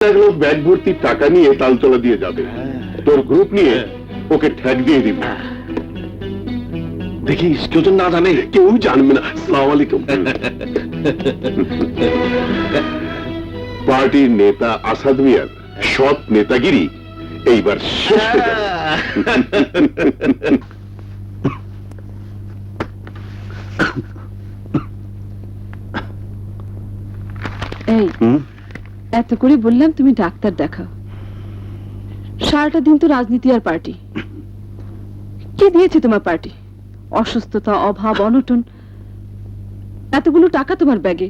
Bag ভর্তি টাকা নিয়ে তালতলা দিয়ে যাবে, তোর গ্রুপ নিয়ে ওকে ঠ্যাক দিয়ে দিবি। দেখিস কেউ তো না জানে। কেউ জানবে না। আসসালামু আলাইকুম। পার্টির নেতা আসাদ মিয়ার সৎ নেতাগিরি এইবার শেষ হয়ে যাবে। এই এত করে বললাম তুমি ডাক্তার দেখাও, সারাটা দিন তো রাজনীতি আর পার্টি। কি দিয়েছে তোমার পার্টি? অসুস্থতা, অভাব, অনটন, এতগুলো টাকা তোমার ব্যাগে,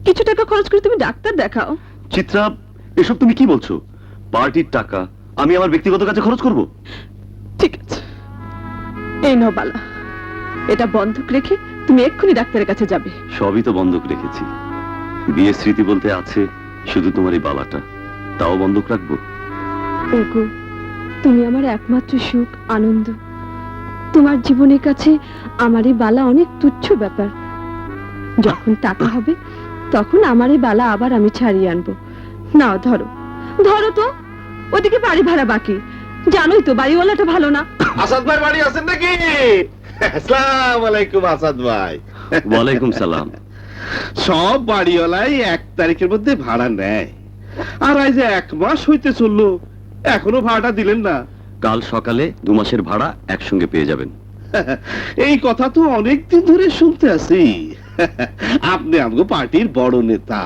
কিছু টাকা খরচ করে তুমি ডাক্তার দেখাও। চিত্রা, এসব তুমি কি বলছো? পার্টির টাকা আমি আমার ব্যক্তিগত কাজে খরচ করব? ঠিক আছে, এই নাও বালা, এটা বন্ধক রেখে তুমি এক্ষুনি ডাক্তারের কাছে যাবে। সবই তো বন্ধক রেখেছি, বিয়ের স্মৃতি বলতে আছে শুধু তোমার এই বালাটা, তাও বন্ধক রাখবো? ওগো, তুমি আমার একমাত্র সুখ, আনন্দ। তোমার জীবনের কাছে আমার এই বালা অনেক তুচ্ছ ব্যাপার। যখন টাকা হবে তখন আমার এই বালা আবার আমি ছাড়িয়ে আনবো। নাও ধরো, ধরো তো। ওদিকে বাড়ি ভাড়া বাকি, জানোই তো বাড়িওয়ালাটা ভালো না। আসাদ ভাই বাড়ি আছেন নাকি? আসসালামু আলাইকুম আসাদ ভাই। ওয়ালাইকুম সালাম। সব বাড়িওয়ালাই 1 তারিখের মধ্যে ভাড়া নেয়, আর আজ 1 মাস হইতে চললো এখনো ভাড়াটা দিলেন না। কাল সকালে 2 মাসের ভাড়া একসঙ্গে পেয়ে যাবেন। এই কথা তো অনেকদিন ধরে শুনতে আছি। আপনি আমগো পার্টির বড় নেতা,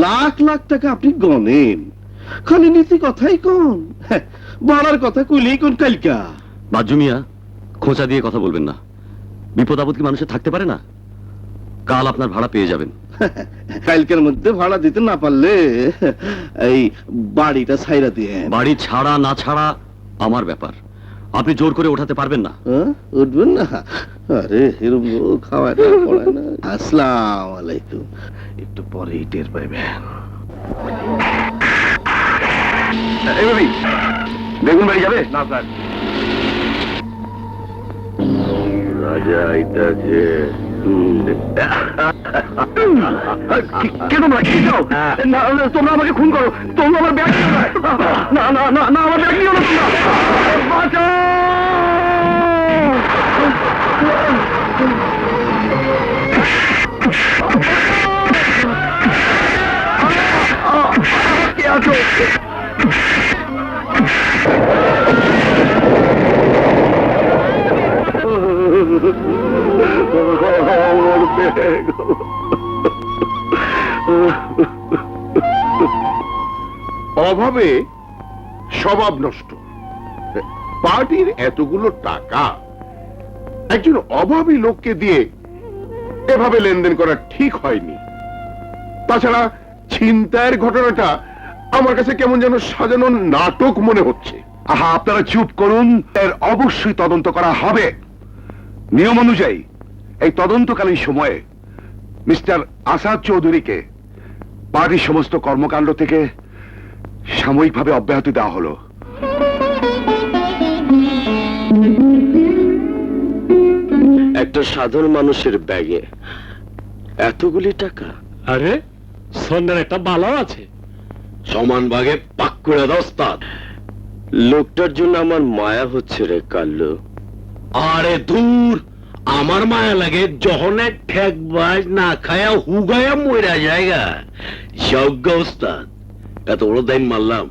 লাখ লাখ টাকা আপনি গনেন, খালি নীতি কথাই কোন, ভাড়ার কথা কইলেই কোন কালকা। বাজ্জু মিয়া, খোঁচা দিয়ে কথা বলবেন না। বিপদ আপদ কি মানুষের থাকতে পারে না? কাল আপনার ভাড়া পেয়ে যাবেন। কালকের মধ্যে ভাড়া দিতে না পারলে এই বাড়িটা ছাইরা দিয়ে। বাড়ি ছাড়া না ছাড়া আমার ব্যাপার, আপনি জোর করে ওঠাতে পারবেন না। উঠবেন না? আরে এরকম খাওয়ায় না পড়ায় না। আসসালামু আলাইকুম। একটু পরেই টের পাইবেন। বেগুন বাড়ি যাবে না স্যার। রাজা আইতাছে। কে তোমরা? কি চাও? না, তোমরা আমাকে খুন করো, তোমরা আমার ব্যাগ নিও না। না না না না, আমার ব্যাগ নিও না তোমরা। বাঁচাও! কে আছো? অভাবে স্বভাব নষ্ট। পার্টির এতগুলো টাকা একজন অভাবী লোককে দিয়ে এভাবে লেনদেন করা ঠিক হয়নি। তাছাড়া ছিনতাইয়ের ঘটনাটা আমার কাছে কেমন যেন সাজানো নাটক মনে হচ্ছে। আহা, আপনারা চুপ করুন। এর অবশ্যই তদন্ত করা হবে। নিয়ম অনুযায়ী এই তদন্তকালীন সময়ে মিস্টার আসাদ চৌধুরীকে পার্টির সমস্ত কর্মকাণ্ড থেকে সাময়িকভাবে অব্যাহতি দেওয়া হলো। একটা সাধারণ মানুষের ব্যাগে এতগুলি টাকা। আরে সন্ধ্যার একটা বালাও আছে, সমান ভাগে পাক করে দাও ওস্তাদ। লোকটার জন্য আমার মায়া হচ্ছে রে কাল্লু। আরে দূর, আমার মায়া লাগে যখনের ঠেকবাজ না খায়া হুগায়া মইরা জায়গা। যজ্ঞ ওস্তাদ, এত বড় দাইন মারলাম,